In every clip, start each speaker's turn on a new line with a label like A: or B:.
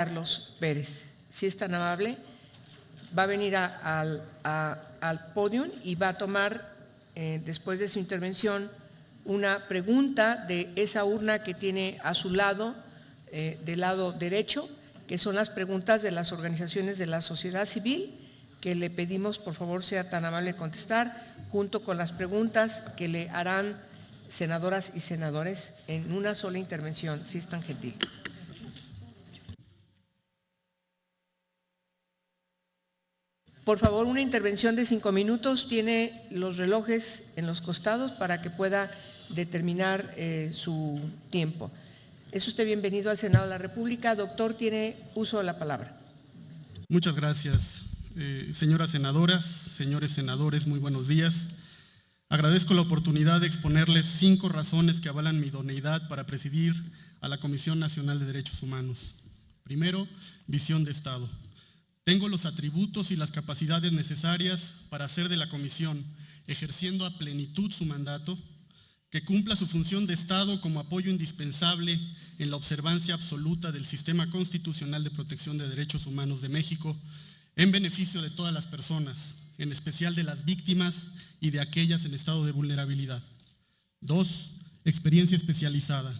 A: Carlos Pérez, si es tan amable, va a venir al podio y va a tomar, después de su intervención, una pregunta de esa urna que tiene a su lado, del lado derecho, que son las preguntas de las organizaciones de la sociedad civil, que le pedimos por favor sea tan amable contestar, junto con las preguntas que le harán senadoras y senadores en una sola intervención, si es tan gentil. Por favor, una intervención de 5 minutos. Tiene los relojes en los costados para que pueda determinar su tiempo. Es usted bienvenido al Senado de la República. Doctor, tiene uso de la palabra.
B: Muchas gracias. Señoras senadoras, señores senadores, muy buenos días. Agradezco la oportunidad de exponerles 5 razones que avalan mi idoneidad para presidir a la Comisión Nacional de Derechos Humanos. Primero, visión de Estado. Tengo los atributos y las capacidades necesarias para hacer de la Comisión, ejerciendo a plenitud su mandato, que cumpla su función de Estado como apoyo indispensable en la observancia absoluta del Sistema Constitucional de Protección de Derechos Humanos de México, en beneficio de todas las personas, en especial de las víctimas y de aquellas en estado de vulnerabilidad. 2. Experiencia especializada.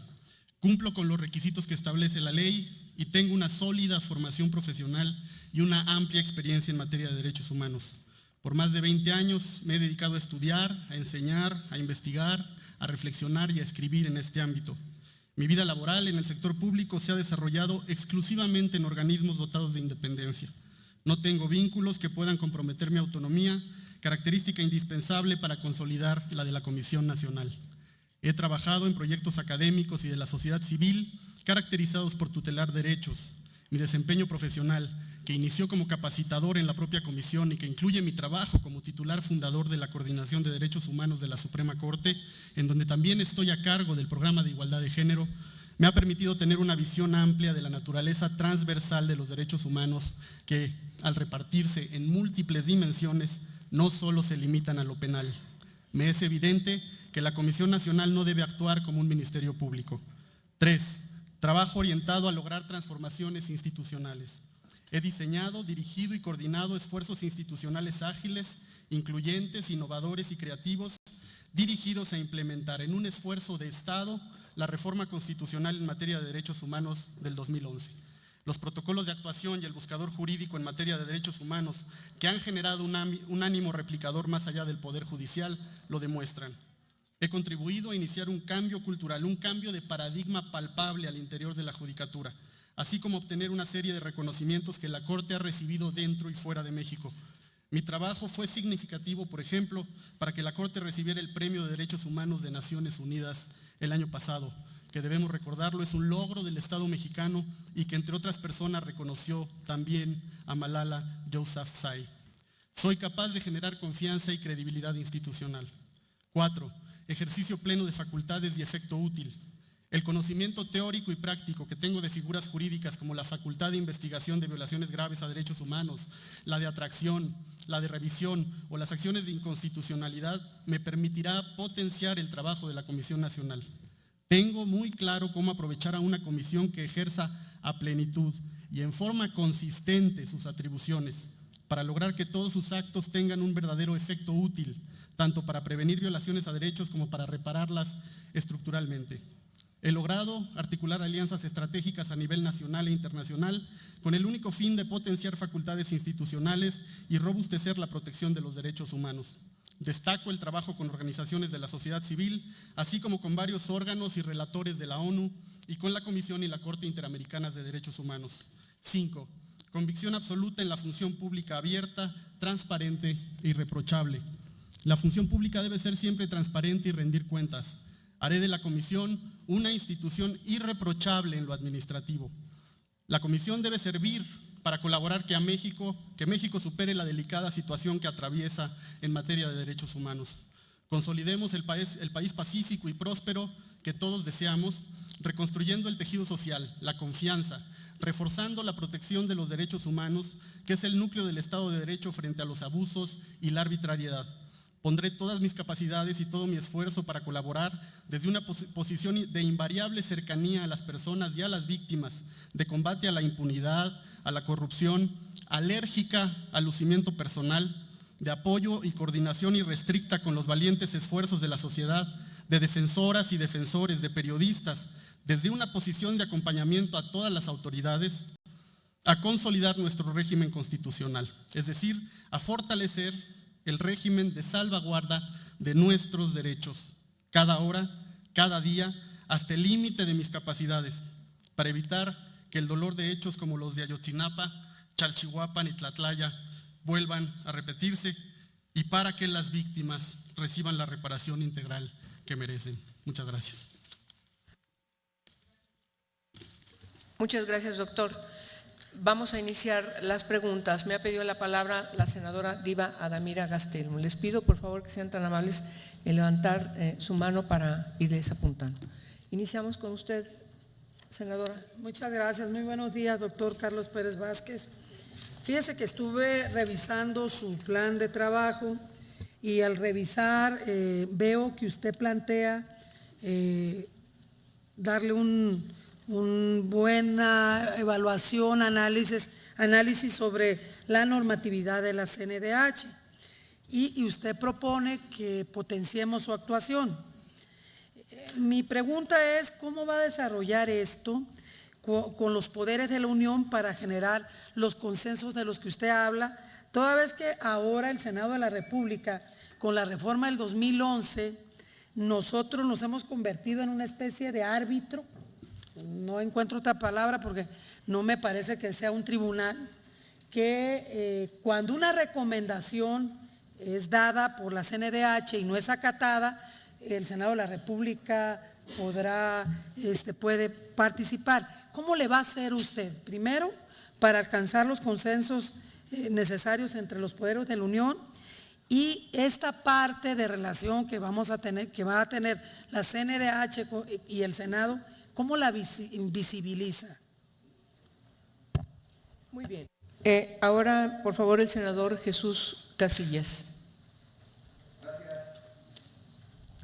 B: Cumplo con los requisitos que establece la ley y tengo una sólida formación profesional y una amplia experiencia en materia de derechos humanos. Por más de 20 años me he dedicado a estudiar, a enseñar, a investigar, a reflexionar y a escribir en este ámbito. Mi vida laboral en el sector público se ha desarrollado exclusivamente en organismos dotados de independencia. No tengo vínculos que puedan comprometer mi autonomía, característica indispensable para consolidar la de la Comisión Nacional. He trabajado en proyectos académicos y de la sociedad civil caracterizados por tutelar derechos. Mi desempeño profesional, que inició como capacitador en la propia comisión y que incluye mi trabajo como titular fundador de la Coordinación de Derechos Humanos de la Suprema Corte, en donde también estoy a cargo del Programa de Igualdad de Género, me ha permitido tener una visión amplia de la naturaleza transversal de los derechos humanos que, al repartirse en múltiples dimensiones, no solo se limitan a lo penal. Me es evidente que la Comisión Nacional no debe actuar como un ministerio público. 3. Trabajo orientado a lograr transformaciones institucionales. He diseñado, dirigido y coordinado esfuerzos institucionales ágiles, incluyentes, innovadores y creativos, dirigidos a implementar en un esfuerzo de Estado la reforma constitucional en materia de derechos humanos del 2011. Los protocolos de actuación y el buscador jurídico en materia de derechos humanos, que han generado un ánimo replicador más allá del Poder Judicial, lo demuestran. He contribuido a iniciar un cambio cultural, un cambio de paradigma palpable al interior de la judicatura, así como obtener una serie de reconocimientos que la Corte ha recibido dentro y fuera de México. Mi trabajo fue significativo, por ejemplo, para que la Corte recibiera el Premio de Derechos Humanos de Naciones Unidas el año pasado, que debemos recordarlo, es un logro del Estado mexicano y que entre otras personas reconoció también a Malala Yousafzai. Soy capaz de generar confianza y credibilidad institucional. 4. Ejercicio pleno de facultades y efecto útil. El conocimiento teórico y práctico que tengo de figuras jurídicas como la facultad de investigación de violaciones graves a derechos humanos, la de atracción, la de revisión o las acciones de inconstitucionalidad me permitirá potenciar el trabajo de la Comisión Nacional. Tengo muy claro cómo aprovechar a una comisión que ejerza a plenitud y en forma consistente sus atribuciones para lograr que todos sus actos tengan un verdadero efecto útil, tanto para prevenir violaciones a derechos como para repararlas estructuralmente. He logrado articular alianzas estratégicas a nivel nacional e internacional con el único fin de potenciar facultades institucionales y robustecer la protección de los derechos humanos. Destaco el trabajo con organizaciones de la sociedad civil, así como con varios órganos y relatores de la ONU y con la Comisión y la Corte Interamericanas de Derechos Humanos. 5. Convicción absoluta en la función pública abierta, transparente e irreprochable. La función pública debe ser siempre transparente y rendir cuentas. Haré de la Comisión una institución irreprochable en lo administrativo. La Comisión debe servir para colaborar que México supere la delicada situación que atraviesa en materia de derechos humanos. Consolidemos el país pacífico y próspero que todos deseamos, reconstruyendo el tejido social, la confianza, reforzando la protección de los derechos humanos, que es el núcleo del Estado de Derecho frente a los abusos y la arbitrariedad. Pondré todas mis capacidades y todo mi esfuerzo para colaborar desde una posición de invariable cercanía a las personas y a las víctimas, de combate a la impunidad, a la corrupción, alérgica al lucimiento personal, de apoyo y coordinación irrestricta con los valientes esfuerzos de la sociedad, de defensoras y defensores, de periodistas, desde una posición de acompañamiento a todas las autoridades, a consolidar nuestro régimen constitucional, es decir, a fortalecer el régimen de salvaguarda de nuestros derechos, cada hora, cada día, hasta el límite de mis capacidades, para evitar que el dolor de hechos como los de Ayotzinapa, Chalchihuapan y Tlatlaya vuelvan a repetirse y para que las víctimas reciban la reparación integral que merecen. Muchas gracias.
A: Muchas gracias, doctor. Vamos a iniciar las preguntas. Me ha pedido la palabra la senadora Diva Adamira Gastelum. Les pido, por favor, que sean tan amables en levantar su mano para irles apuntando. Iniciamos con usted, senadora.
C: Muchas gracias. Muy buenos días, doctor Carlos Pérez Vázquez. Fíjese que estuve revisando su plan de trabajo y al revisar veo que usted plantea darle una buena evaluación, análisis sobre la normatividad de la CNDH y usted propone que potenciemos su actuación. Mi pregunta es, ¿cómo va a desarrollar esto con los poderes de la Unión para generar los consensos de los que usted habla, toda vez que ahora el Senado de la República, con la reforma del 2011, nosotros nos hemos convertido en una especie de árbitro? No encuentro otra palabra porque no me parece que sea un tribunal, que cuando una recomendación es dada por la CNDH y no es acatada, el Senado de la República puede participar. ¿Cómo le va a hacer usted? Primero, para alcanzar los consensos necesarios entre los poderes de la Unión y esta parte de relación que vamos a tener, que va a tener la CNDH y el Senado, ¿cómo la visibiliza?
A: Muy bien. Ahora, por favor, el senador Jesús Casillas.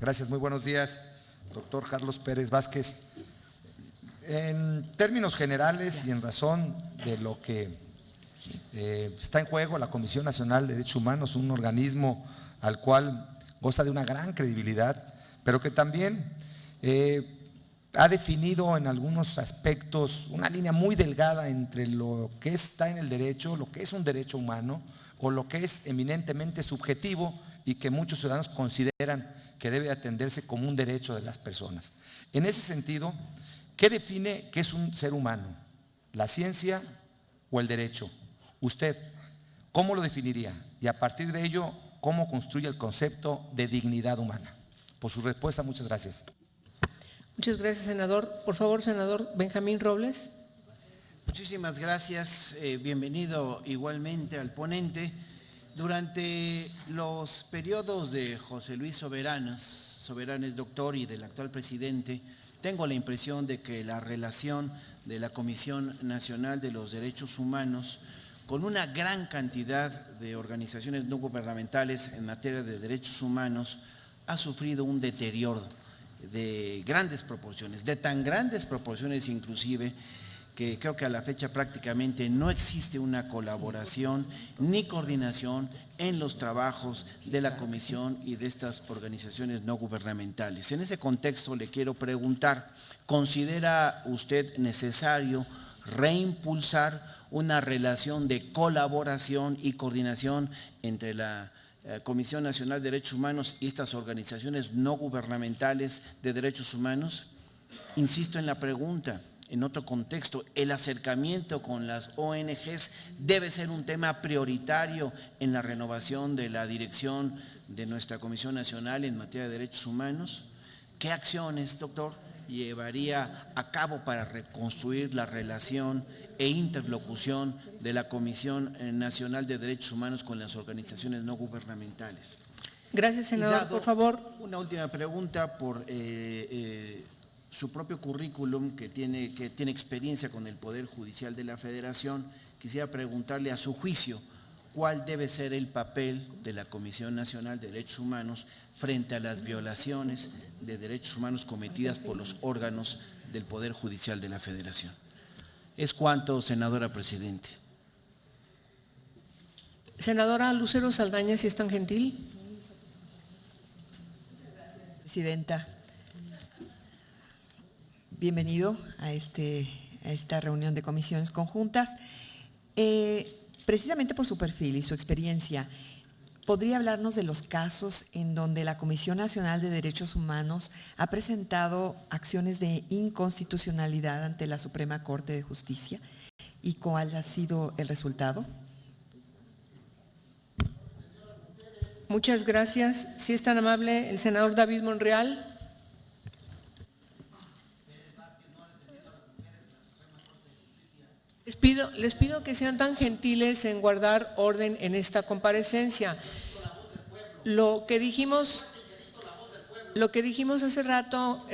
D: Gracias, muy buenos días, doctor Carlos Pérez Vázquez. En términos generales y en razón de lo que está en juego, la Comisión Nacional de Derechos Humanos, un organismo al cual goza de una gran credibilidad, pero que también ha definido en algunos aspectos una línea muy delgada entre lo que está en el derecho, lo que es un derecho humano o lo que es eminentemente subjetivo y que muchos ciudadanos consideran que debe atenderse como un derecho de las personas. En ese sentido, ¿qué define qué es un ser humano? ¿La ciencia o el derecho? Usted, ¿cómo lo definiría? Y a partir de ello, ¿cómo construye el concepto de dignidad humana? Por su respuesta, muchas gracias.
A: Muchas gracias, senador. Por favor, senador Benjamín Robles.
E: Muchísimas gracias. Bienvenido igualmente al ponente. Durante los periodos de José Luis Soberanes doctor, y del actual presidente, tengo la impresión de que la relación de la Comisión Nacional de los Derechos Humanos con una gran cantidad de organizaciones no gubernamentales en materia de derechos humanos ha sufrido un deterioro de grandes proporciones, de tan grandes proporciones inclusive, que creo que a la fecha prácticamente no existe una colaboración ni coordinación en los trabajos de la Comisión y de estas organizaciones no gubernamentales. En ese contexto le quiero preguntar, ¿considera usted necesario reimpulsar una relación de colaboración y coordinación entre la Comisión Nacional de Derechos Humanos y estas organizaciones no gubernamentales de derechos humanos? Insisto en la pregunta. En otro contexto, el acercamiento con las ONGs debe ser un tema prioritario en la renovación de la dirección de nuestra Comisión Nacional en materia de derechos humanos. ¿Qué acciones, doctor, llevaría a cabo para reconstruir la relación e interlocución de la Comisión Nacional de Derechos Humanos con las organizaciones no gubernamentales?
A: Gracias, senador. Por favor.
E: Una última pregunta por su propio currículum, que tiene experiencia con el Poder Judicial de la Federación. Quisiera preguntarle, a su juicio, cuál debe ser el papel de la Comisión Nacional de Derechos Humanos frente a las violaciones de derechos humanos cometidas por los órganos del Poder Judicial de la Federación. Es cuanto, senadora presidente.
A: Senadora Lucero Saldaña, si es tan gentil.
F: Presidenta, bienvenido a esta reunión de comisiones conjuntas. Precisamente por su perfil y su experiencia, ¿podría hablarnos de los casos en donde la Comisión Nacional de Derechos Humanos ha presentado acciones de inconstitucionalidad ante la Suprema Corte de Justicia y cuál ha sido el resultado?
A: Muchas gracias. Si es tan amable, el senador David Monreal. Les pido que sean tan gentiles en guardar orden en esta comparecencia. Lo que dijimos hace rato,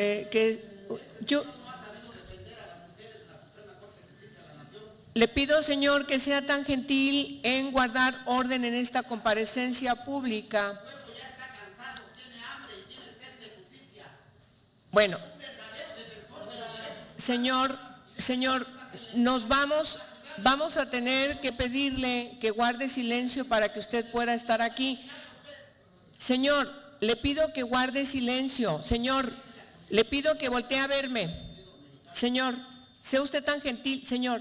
A: le pido, señor, que sea tan gentil en guardar orden en esta comparecencia pública. Bueno, señor, nos vamos a tener que pedirle que guarde silencio para que usted pueda estar aquí. Señor, le pido que guarde silencio. Señor, le pido que voltee a verme. Señor, sea usted tan gentil, señor.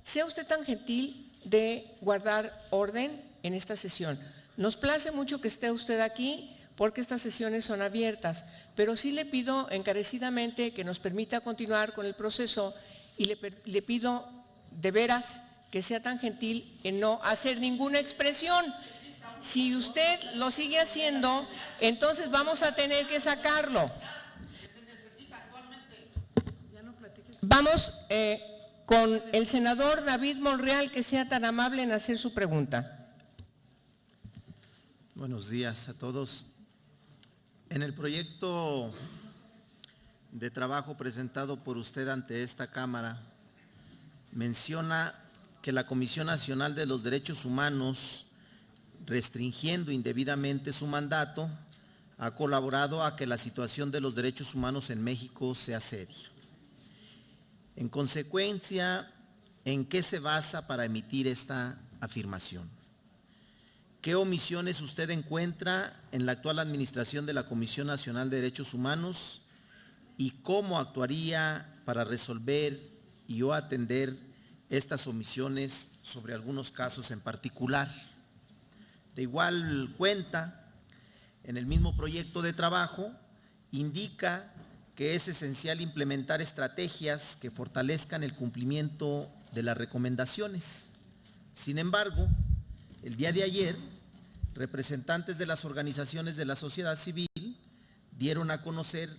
A: Sea usted tan gentil de guardar orden en esta sesión. Nos place mucho que esté usted aquí porque estas sesiones son abiertas, pero sí le pido encarecidamente que nos permita continuar con el proceso y le pido de veras que sea tan gentil en no hacer ninguna expresión. Si usted lo sigue haciendo, entonces vamos a tener que sacarlo. Vamos con el senador David Monreal, que sea tan amable en hacer su pregunta.
E: Buenos días a todos. En el proyecto de trabajo presentado por usted ante esta Cámara, menciona que la Comisión Nacional de los Derechos Humanos, restringiendo indebidamente su mandato, ha colaborado a que la situación de los derechos humanos en México sea seria. En consecuencia, ¿en qué se basa para emitir esta afirmación? ¿Qué omisiones usted encuentra en la actual administración de la Comisión Nacional de Derechos Humanos y cómo actuaría para resolver y o atender estas omisiones sobre algunos casos en particular? De igual cuenta, en el mismo proyecto de trabajo indica que es esencial implementar estrategias que fortalezcan el cumplimiento de las recomendaciones. Sin embargo, el día de ayer, representantes de las organizaciones de la sociedad civil dieron a conocer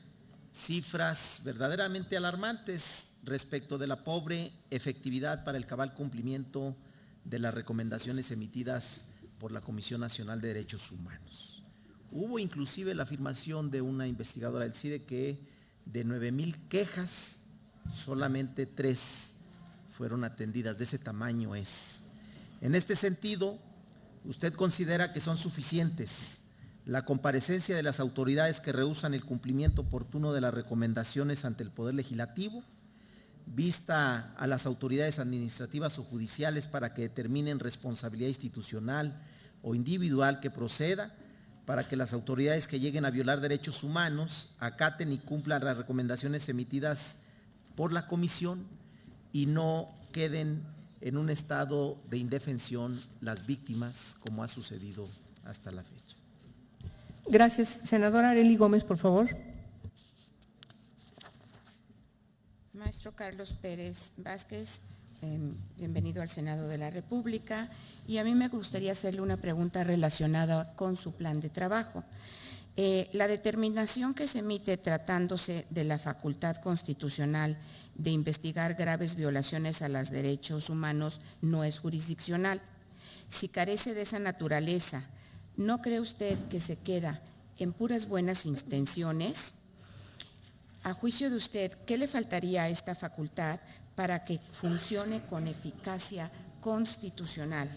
E: cifras verdaderamente alarmantes respecto de la pobre efectividad para el cabal cumplimiento de las recomendaciones emitidas por la Comisión Nacional de Derechos Humanos. Hubo inclusive la afirmación de una investigadora del CIDE que de 9,000 quejas, solamente 3 fueron atendidas. De ese tamaño es. En este sentido, ¿usted considera que son suficientes la comparecencia de las autoridades que rehúsan el cumplimiento oportuno de las recomendaciones ante el Poder Legislativo, vista a las autoridades administrativas o judiciales para que determinen responsabilidad institucional o individual que proceda, para que las autoridades que lleguen a violar derechos humanos acaten y cumplan las recomendaciones emitidas por la Comisión y no queden en un estado de indefensión las víctimas, como ha sucedido hasta la fecha?
A: Gracias. Senadora Arely Gómez, por favor.
G: Maestro Carlos Pérez Vázquez, bienvenido al Senado de la República, y a mí me gustaría hacerle una pregunta relacionada con su plan de trabajo. La determinación que se emite tratándose de la facultad constitucional de investigar graves violaciones a los derechos humanos no es jurisdiccional. Si carece de esa naturaleza, ¿no cree usted que se queda en puras buenas intenciones? A juicio de usted, ¿qué le faltaría a esta facultad para que funcione con eficacia constitucional?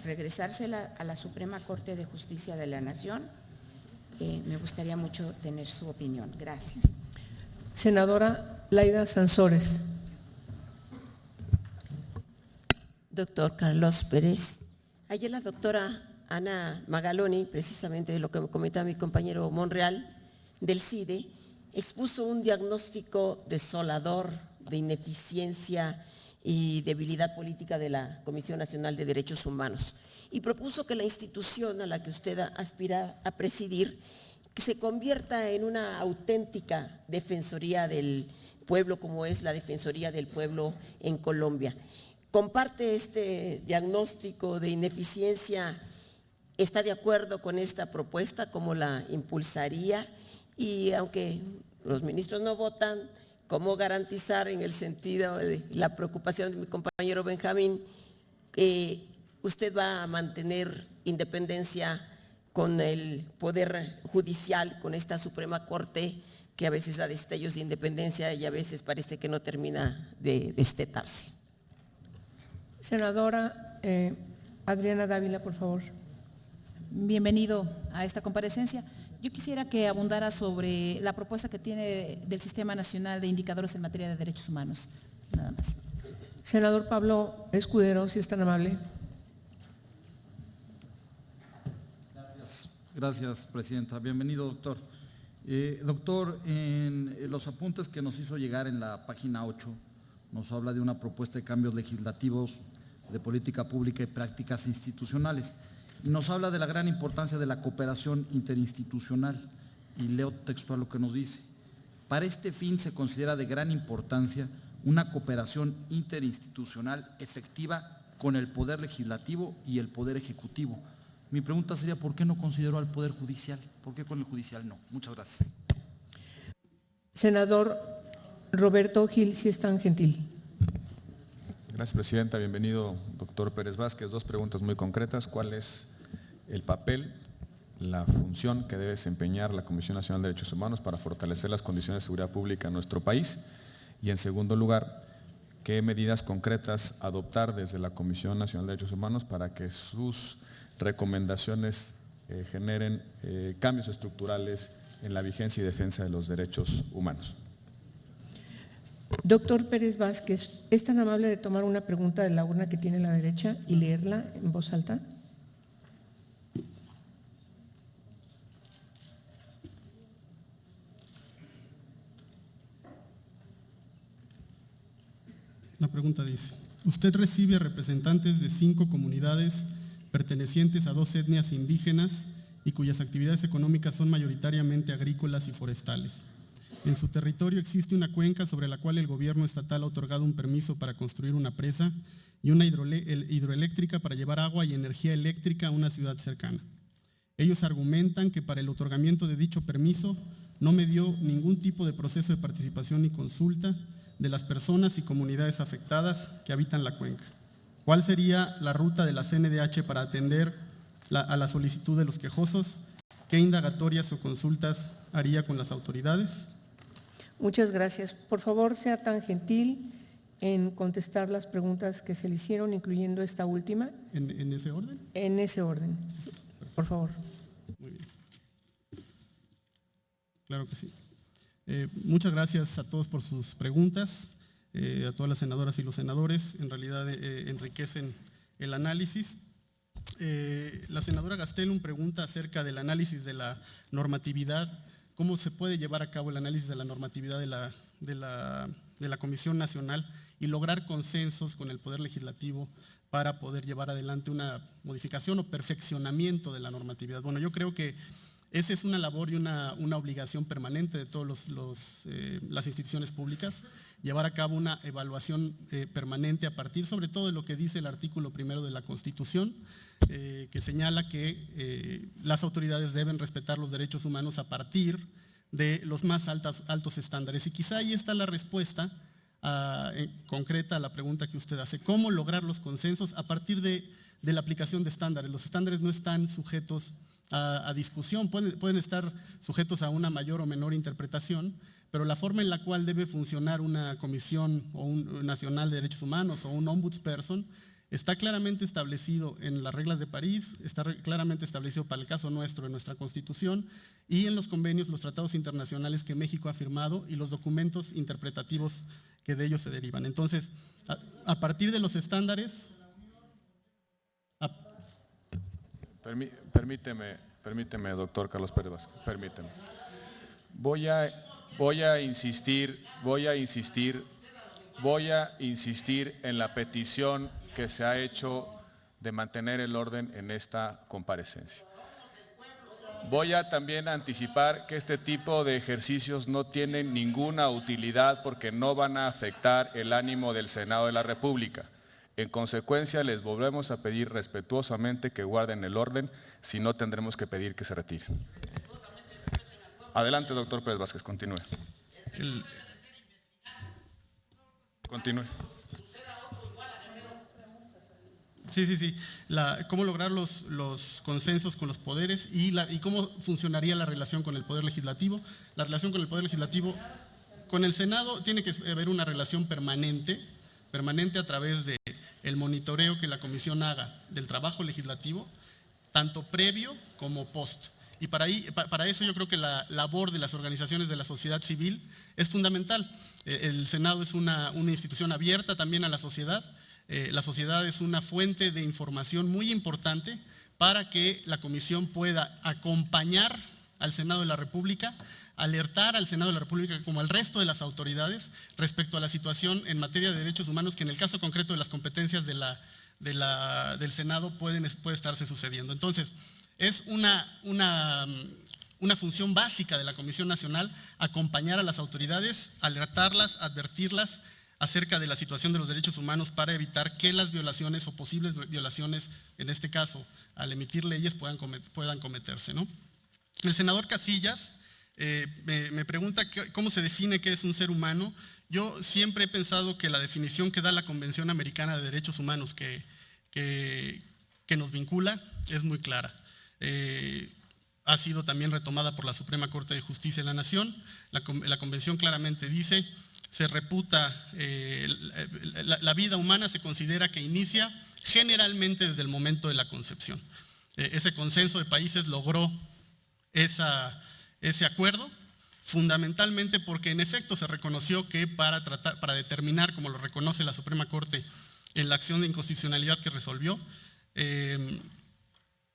G: regresársela a la Suprema Corte de Justicia de la Nación. Me gustaría mucho tener su opinión. Gracias.
A: Senadora Laida Sansores.
H: Doctor Carlos Pérez, ayer la doctora Ana Magaloni, precisamente de lo que me comentaba mi compañero Monreal, del CIDE, expuso un diagnóstico desolador de ineficiencia y debilidad política de la Comisión Nacional de Derechos Humanos y propuso que la institución a la que usted aspira a presidir que se convierta en una auténtica defensoría del pueblo, como es la Defensoría del Pueblo en Colombia. ¿Comparte este diagnóstico de ineficiencia? ¿Está de acuerdo con esta propuesta? ¿Cómo la impulsaría? Y aunque los ministros no votan, ¿cómo garantizar, en el sentido de la preocupación de mi compañero Benjamín, que usted va a mantener independencia con el Poder Judicial, con esta Suprema Corte que a veces da destellos de independencia y a veces parece que no termina de destetarse?
A: Senadora Adriana Dávila, por favor.
I: Bienvenido a esta comparecencia. Yo quisiera que abundara sobre la propuesta que tiene del Sistema Nacional de Indicadores en materia de derechos humanos. Nada más.
A: Senador Pablo Escudero, si es tan amable.
J: Gracias, presidenta. Bienvenido, doctor. Doctor, en los apuntes que nos hizo llegar en la página 8, nos habla de una propuesta de cambios legislativos de política pública y prácticas institucionales. Y nos habla de la gran importancia de la cooperación interinstitucional. Y leo textual lo que nos dice. Para este fin se considera de gran importancia una cooperación interinstitucional efectiva con el Poder Legislativo y el Poder Ejecutivo. Mi pregunta sería, ¿por qué no consideró al Poder Judicial? ¿Por qué con el Judicial no? Muchas gracias.
A: Senador Roberto Gil, si es tan gentil.
K: Gracias, presidenta. Bienvenido, doctor Pérez Vázquez. Dos preguntas muy concretas. ¿Cuál es el papel, la función que debe desempeñar la Comisión Nacional de Derechos Humanos para fortalecer las condiciones de seguridad pública en nuestro país? Y en segundo lugar, ¿qué medidas concretas adoptar desde la Comisión Nacional de Derechos Humanos para que sus recomendaciones generen cambios estructurales en la vigencia y defensa de los derechos humanos?
A: Doctor Pérez Vázquez, ¿es tan amable de tomar una pregunta de la urna que tiene a la derecha y leerla en voz alta?
B: La pregunta dice, usted recibe a representantes de 5 comunidades pertenecientes a 2 etnias indígenas y cuyas actividades económicas son mayoritariamente agrícolas y forestales. En su territorio existe una cuenca sobre la cual el gobierno estatal ha otorgado un permiso para construir una presa y una hidroeléctrica para llevar agua y energía eléctrica a una ciudad cercana. Ellos argumentan que para el otorgamiento de dicho permiso no medió ningún tipo de proceso de participación ni consulta de las personas y comunidades afectadas que habitan la cuenca. ¿Cuál sería la ruta de la CNDH para atender a la solicitud de los quejosos? ¿Qué indagatorias o consultas haría con las autoridades?
A: Muchas gracias. Por favor, sea tan gentil en contestar las preguntas que se le hicieron, incluyendo esta última.
B: ¿En ese orden?
A: En ese orden, por favor.
B: Muy bien. Claro que sí. Muchas gracias a todos por sus preguntas, a todas las senadoras y los senadores. En realidad enriquecen el análisis. La senadora Gastelum pregunta acerca del análisis de la normatividad. ¿Cómo se puede llevar a cabo el análisis de la normatividad de la Comisión Nacional y lograr consensos con el Poder Legislativo para poder llevar adelante una modificación o perfeccionamiento de la normatividad? Bueno, yo creo que esa es una labor y una obligación permanente de todas las instituciones públicas, llevar a cabo una evaluación permanente a partir sobre todo de lo que dice el artículo 1 de la Constitución, que señala que las autoridades deben respetar los derechos humanos a partir de los más altos estándares. Y quizá ahí está la respuesta concreta a la pregunta que usted hace. ¿Cómo lograr los consensos a partir de la aplicación de estándares? Los estándares no están sujetos a discusión, pueden estar sujetos a una mayor o menor interpretación, pero la forma en la cual debe funcionar una comisión nacional de derechos humanos o un ombudsperson está claramente establecido en las reglas de París, está claramente establecido para el caso nuestro en nuestra Constitución y en los convenios, los tratados internacionales que México ha firmado y los documentos interpretativos que de ellos se derivan. Entonces, a partir de los estándares…
K: Permíteme, doctor Carlos Pérez Vázquez, permíteme. Voy a insistir en la petición que se ha hecho de mantener el orden en esta comparecencia. Voy a también anticipar que este tipo de ejercicios no tienen ninguna utilidad porque no van a afectar el ánimo del Senado de la República. En consecuencia, les volvemos a pedir respetuosamente que guarden el orden, si no tendremos que pedir que se retiren. Adelante, doctor Pérez Vázquez, continúe. Continúe.
B: Sí. Cómo lograr los consensos con los poderes y cómo funcionaría la relación con el Poder Legislativo. La relación con el Poder Legislativo, con el Senado tiene que haber una relación permanente a través del monitoreo que la Comisión haga del trabajo legislativo, tanto previo como post. Y para eso yo creo que la labor de las organizaciones de la sociedad civil es fundamental. El Senado es una institución abierta también a la sociedad. La sociedad es una fuente de información muy importante para que la Comisión pueda acompañar al Senado de la República, alertar al Senado de la República como al resto de las autoridades respecto a la situación en materia de derechos humanos que en el caso concreto de las competencias del Senado puede estarse sucediendo. Entonces, es una función básica de la Comisión Nacional acompañar a las autoridades, alertarlas, advertirlas acerca de la situación de los derechos humanos para evitar que las violaciones o posibles violaciones, en este caso, al emitir leyes, puedan cometerse, ¿no? El senador Casillas me pregunta cómo se define qué es un ser humano. Yo siempre he pensado que la definición que da la Convención Americana de Derechos Humanos que nos vincula es muy clara. Ha sido también retomada por la Suprema Corte de Justicia de la Nación. La Convención claramente dice, se reputa, la vida humana se considera que inicia generalmente desde el momento de la concepción. Ese consenso de países logró ese acuerdo, fundamentalmente porque en efecto se reconoció que para determinar, como lo reconoce la Suprema Corte en la acción de inconstitucionalidad que resolvió,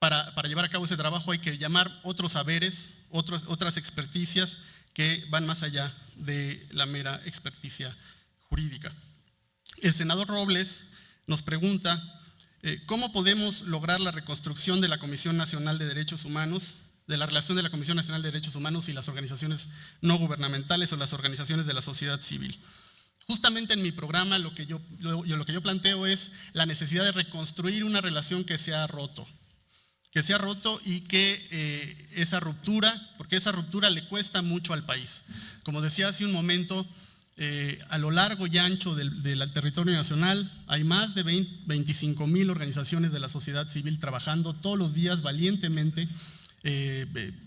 B: para llevar a cabo ese trabajo hay que llamar otros saberes, otras experticias que van más allá de la mera experticia jurídica. El senador Robles nos pregunta ¿cómo podemos lograr la reconstrucción de la Comisión Nacional de Derechos Humanos, de la relación de la Comisión Nacional de Derechos Humanos y las organizaciones no gubernamentales o las organizaciones de la sociedad civil? Justamente en mi programa lo que yo planteo es la necesidad de reconstruir una relación que se ha roto y que esa ruptura, porque esa ruptura le cuesta mucho al país. Como decía hace un momento, a lo largo y ancho del territorio nacional hay más de 25,000 organizaciones de la sociedad civil trabajando todos los días valientemente,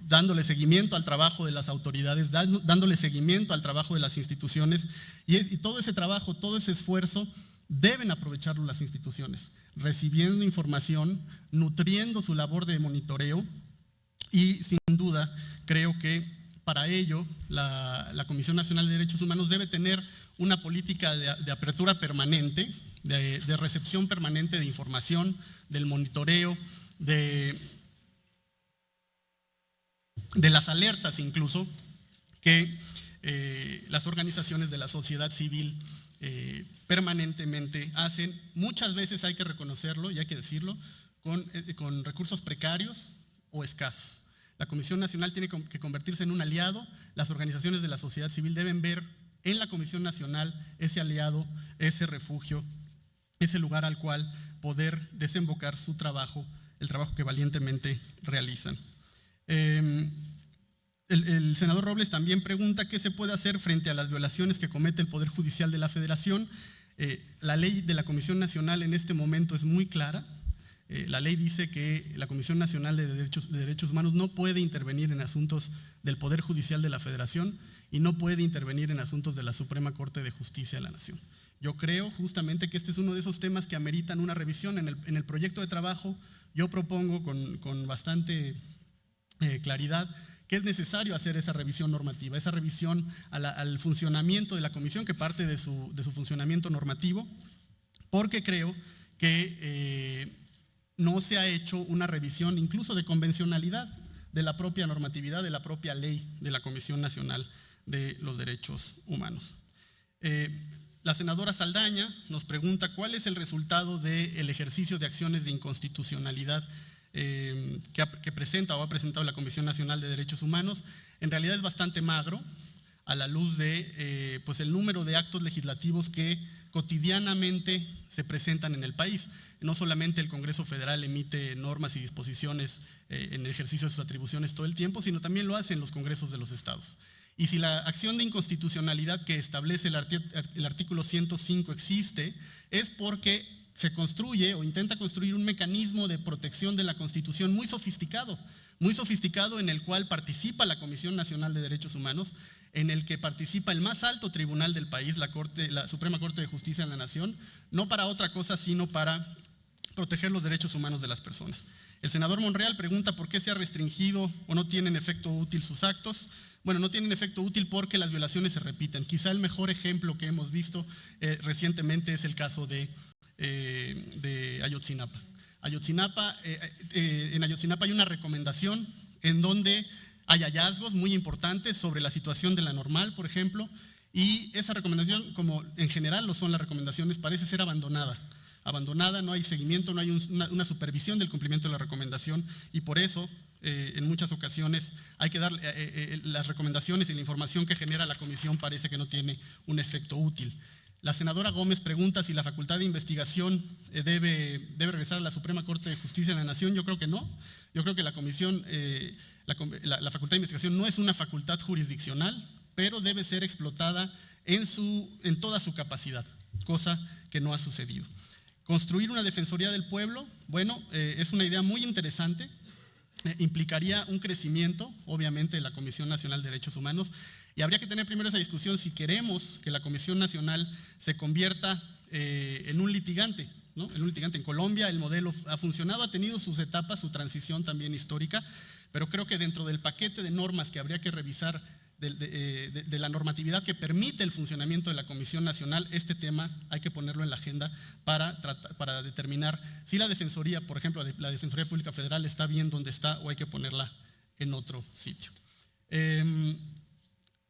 B: dándole seguimiento al trabajo de las autoridades, dándole seguimiento al trabajo de las instituciones, y todo ese trabajo, todo ese esfuerzo deben aprovecharlo las instituciones, recibiendo información, nutriendo su labor de monitoreo, y sin duda creo que para ello la Comisión Nacional de Derechos Humanos debe tener una política de apertura permanente, de recepción permanente de información, del monitoreo, de las alertas incluso que las organizaciones de la sociedad civil permanentemente hacen. Muchas veces hay que reconocerlo y hay que decirlo, con recursos precarios o escasos. La Comisión Nacional tiene que convertirse en un aliado. Las organizaciones de la sociedad civil deben ver en la Comisión Nacional ese aliado, ese refugio, ese lugar al cual poder desembocar su trabajo, el trabajo que valientemente realizan. El senador Robles también pregunta qué se puede hacer frente a las violaciones que comete el Poder Judicial de la Federación. La ley de la Comisión Nacional en este momento es muy clara. La ley dice que la Comisión Nacional de Derechos Humanos no puede intervenir en asuntos del Poder Judicial de la Federación y no puede intervenir en asuntos de la Suprema Corte de Justicia de la Nación. Yo creo justamente que este es uno de esos temas que ameritan una revisión. En el proyecto de trabajo yo propongo con bastante claridad que es necesario hacer esa revisión normativa, esa revisión al funcionamiento de la comisión que parte de su funcionamiento normativo, porque creo que no se ha hecho una revisión incluso de convencionalidad de la propia normatividad, de la propia ley de la Comisión Nacional de los Derechos Humanos. La senadora Saldaña nos pregunta cuál es el resultado del ejercicio de acciones de inconstitucionalidad que presenta o ha presentado la Comisión Nacional de Derechos Humanos. En realidad es bastante magro a la luz de pues el número de actos legislativos que cotidianamente se presentan en el país. No solamente el Congreso Federal emite normas y disposiciones en el ejercicio de sus atribuciones todo el tiempo, sino también lo hacen los congresos de los estados. Y si la acción de inconstitucionalidad que establece el artículo 105 existe, es porque se construye o intenta construir un mecanismo de protección de la Constitución muy sofisticado en el cual participa la Comisión Nacional de Derechos Humanos, en el que participa el más alto tribunal del país, la Suprema Corte de Justicia de la Nación, no para otra cosa, sino para proteger los derechos humanos de las personas. El senador Monreal pregunta por qué se ha restringido o no tienen efecto útil sus actos. Bueno, no tienen efecto útil porque las violaciones se repiten. Quizá el mejor ejemplo que hemos visto recientemente es el caso de Ayotzinapa. En Ayotzinapa hay una recomendación en donde hay hallazgos muy importantes sobre la situación de la Normal, por ejemplo, y esa recomendación, como en general lo son las recomendaciones, parece ser abandonada, no hay seguimiento, no hay una supervisión del cumplimiento de la recomendación, y por eso en muchas ocasiones hay que dar las recomendaciones y la información que genera la comisión parece que no tiene un efecto útil. La senadora Gómez pregunta si la facultad de investigación debe regresar a la Suprema Corte de Justicia de la Nación. Yo creo que no. Yo creo que la comisión, la facultad de investigación no es una facultad jurisdiccional, pero debe ser explotada en toda su capacidad, cosa que no ha sucedido. Construir una Defensoría del Pueblo, bueno, es una idea muy interesante. Implicaría un crecimiento, obviamente, de la Comisión Nacional de Derechos Humanos, y habría que tener primero esa discusión si queremos que la Comisión Nacional se convierta en un litigante, ¿no? En un litigante. En Colombia el modelo ha funcionado, ha tenido sus etapas, su transición también histórica, pero creo que dentro del paquete de normas que habría que revisar de la normatividad que permite el funcionamiento de la Comisión Nacional, este tema hay que ponerlo en la agenda para determinar si la Defensoría, por ejemplo, la Defensoría Pública Federal está bien donde está o hay que ponerla en otro sitio.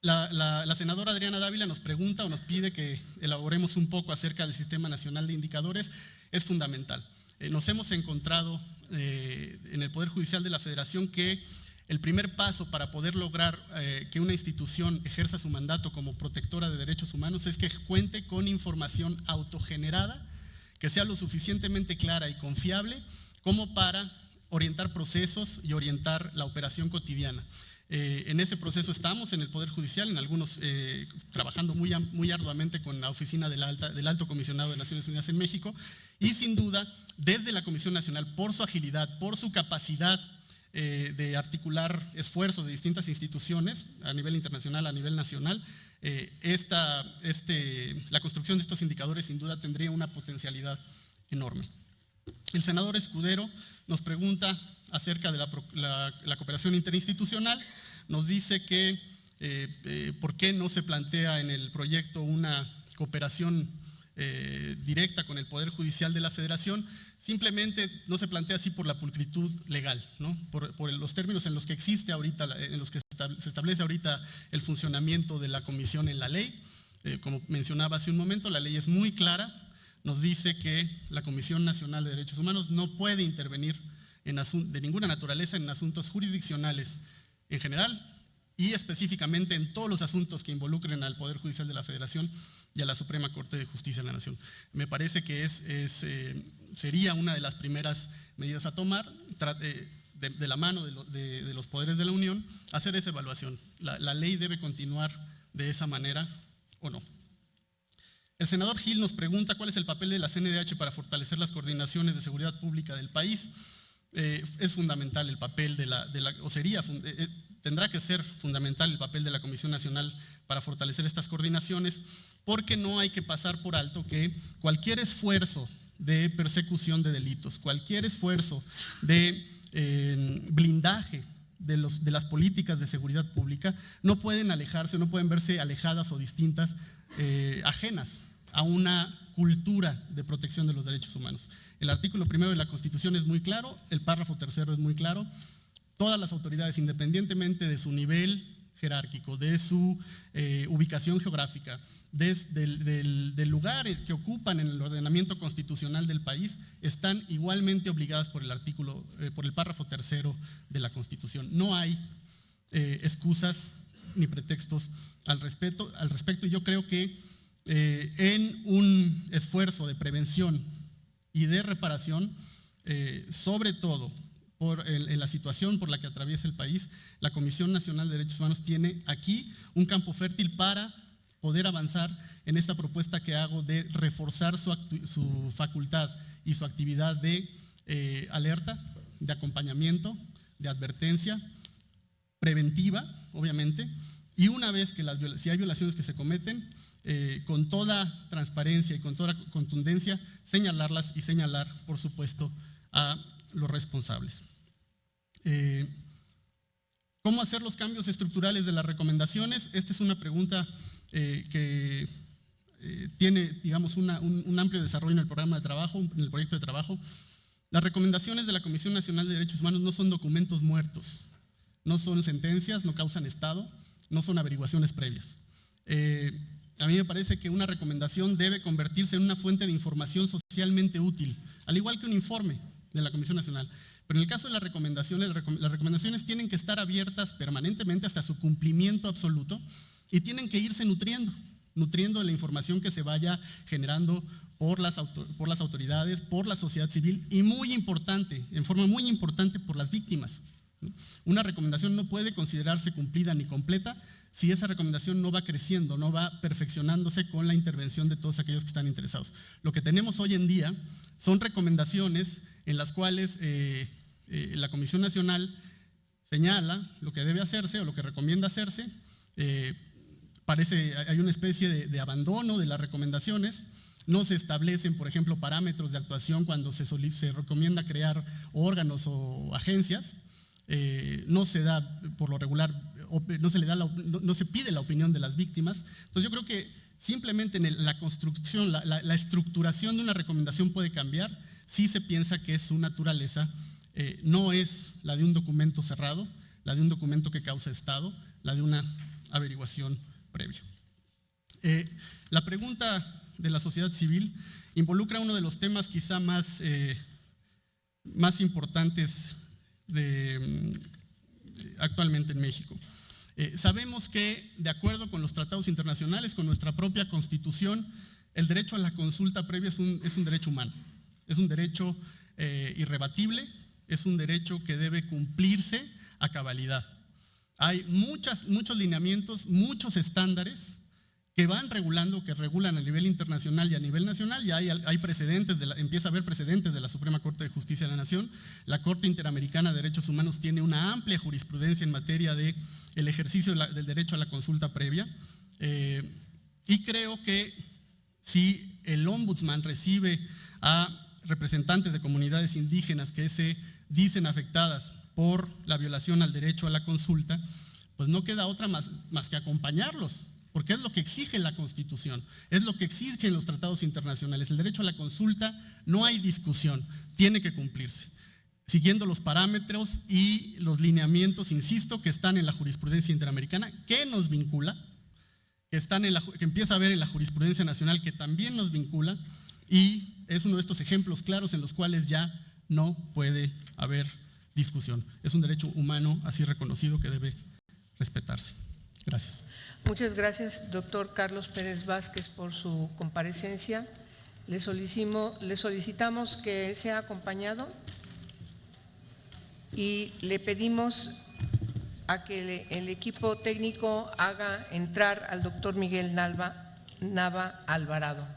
B: La senadora Adriana Dávila nos pregunta o nos pide que elaboremos un poco acerca del Sistema Nacional de Indicadores. Es fundamental. Nos hemos encontrado en el Poder Judicial de la Federación que el primer paso para poder lograr que una institución ejerza su mandato como protectora de derechos humanos es que cuente con información autogenerada, que sea lo suficientemente clara y confiable como para orientar procesos y orientar la operación cotidiana. En ese proceso estamos en el Poder Judicial, en algunos trabajando muy arduamente con la oficina del Alto Comisionado de Naciones Unidas en México, y sin duda desde la Comisión Nacional, por su agilidad, por su capacidad de articular esfuerzos de distintas instituciones a nivel internacional, a nivel nacional, la construcción de estos indicadores sin duda tendría una potencialidad enorme. El senador Escudero nos pregunta acerca de la cooperación interinstitucional, nos dice que por qué no se plantea en el proyecto una cooperación directa con el Poder Judicial de la Federación. Simplemente no se plantea así por la pulcritud legal, ¿no? Por los términos en los que existe ahorita, en los que se establece ahorita el funcionamiento de la comisión en la ley. Como mencionaba hace un momento, la ley es muy clara, nos dice que la Comisión Nacional de Derechos Humanos no puede intervenir de ninguna naturaleza en asuntos jurisdiccionales en general y específicamente en todos los asuntos que involucren al Poder Judicial de la Federación y a la Suprema Corte de Justicia de la Nación. Me parece que sería una de las primeras medidas a tomar, de la mano de los poderes de la Unión, hacer esa evaluación. La ley debe continuar de esa manera o no. El senador Gil nos pregunta cuál es el papel de la CNDH para fortalecer las coordinaciones de seguridad pública del país. Es fundamental el papel tendrá que ser fundamental el papel de la Comisión Nacional para fortalecer estas coordinaciones. porque no hay que pasar por alto que cualquier esfuerzo de persecución de delitos, cualquier esfuerzo de blindaje de las políticas de seguridad pública no pueden alejarse, no pueden verse alejadas o distintas, ajenas a una cultura de protección de los derechos humanos. El artículo 1 de la Constitución es muy claro, el párrafo 3 es muy claro. Todas las autoridades, independientemente de su nivel jerárquico, de su ubicación geográfica, del lugar que ocupan en el ordenamiento constitucional del país, están igualmente obligadas por el párrafo 3 de la Constitución. No hay excusas ni pretextos al respecto, y yo creo que en un esfuerzo de prevención y de reparación, sobre todo en la situación por la que atraviesa el país, la Comisión Nacional de Derechos Humanos tiene aquí un campo fértil para poder avanzar en esta propuesta que hago de reforzar su facultad y su actividad de alerta, de acompañamiento, de advertencia, preventiva, obviamente, y una vez que si hay violaciones que se cometen, con toda transparencia y con toda contundencia, señalarlas y señalar, por supuesto, a los responsables. ¿Cómo hacer los cambios estructurales de las recomendaciones? Esta es una pregunta que tiene, digamos, un amplio desarrollo en el programa de trabajo, en el proyecto de trabajo. Las recomendaciones de la Comisión Nacional de Derechos Humanos no son documentos muertos, no son sentencias, no causan estado, no son averiguaciones previas. A mí me parece que una recomendación debe convertirse en una fuente de información socialmente útil, al igual que un informe de la Comisión Nacional. Pero en el caso de las recomendaciones tienen que estar abiertas permanentemente hasta su cumplimiento absoluto y tienen que irse nutriendo de la información que se vaya generando por las autoridades, por la sociedad civil y muy importante, en forma muy importante, por las víctimas. Una recomendación no puede considerarse cumplida ni completa si esa recomendación no va creciendo, no va perfeccionándose con la intervención de todos aquellos que están interesados. Lo que tenemos hoy en día son recomendaciones en las cuales la Comisión Nacional señala lo que debe hacerse o lo que recomienda hacerse. Hay una especie de abandono de las recomendaciones. No se establecen, por ejemplo, parámetros de actuación cuando se recomienda crear órganos o agencias. No se da, por lo regular, no se pide la opinión de las víctimas. Entonces yo creo que simplemente en la construcción, la estructuración de una recomendación puede cambiar si se piensa que su naturaleza no es la de un documento cerrado, la de un documento que causa estado, la de una averiguación previa. La pregunta de la sociedad civil involucra uno de los temas quizá más importantes actualmente en México. Sabemos que, de acuerdo con los tratados internacionales, con nuestra propia Constitución, el derecho a la consulta previa es un derecho humano, es un derecho irrebatible, es un derecho que debe cumplirse a cabalidad. Hay muchos lineamientos, muchos estándares que van regulando, que regulan a nivel internacional y a nivel nacional, y hay precedentes, empieza a haber precedentes de la Suprema Corte de Justicia de la Nación. La Corte Interamericana de Derechos Humanos tiene una amplia jurisprudencia en materia del ejercicio del derecho a la consulta previa, y creo que si el Ombudsman recibe a representantes de comunidades indígenas que se dicen afectadas por la violación al derecho a la consulta, pues no queda otra más que acompañarlos, porque es lo que exige la Constitución, es lo que exigen los tratados internacionales. El derecho a la consulta, no hay discusión, tiene que cumplirse, siguiendo los parámetros y los lineamientos, insisto, que están en la jurisprudencia interamericana, que nos vincula, que empieza a haber en la jurisprudencia nacional, que también nos vincula, y es uno de estos ejemplos claros en los cuales ya no puede haber discusión. Es un derecho humano así reconocido que debe respetarse. Gracias.
A: Muchas gracias, doctor Carlos Pérez Vázquez, por su comparecencia. Le solicitamos que sea acompañado y le pedimos a que el equipo técnico haga entrar al doctor Miguel Nava Alvarado.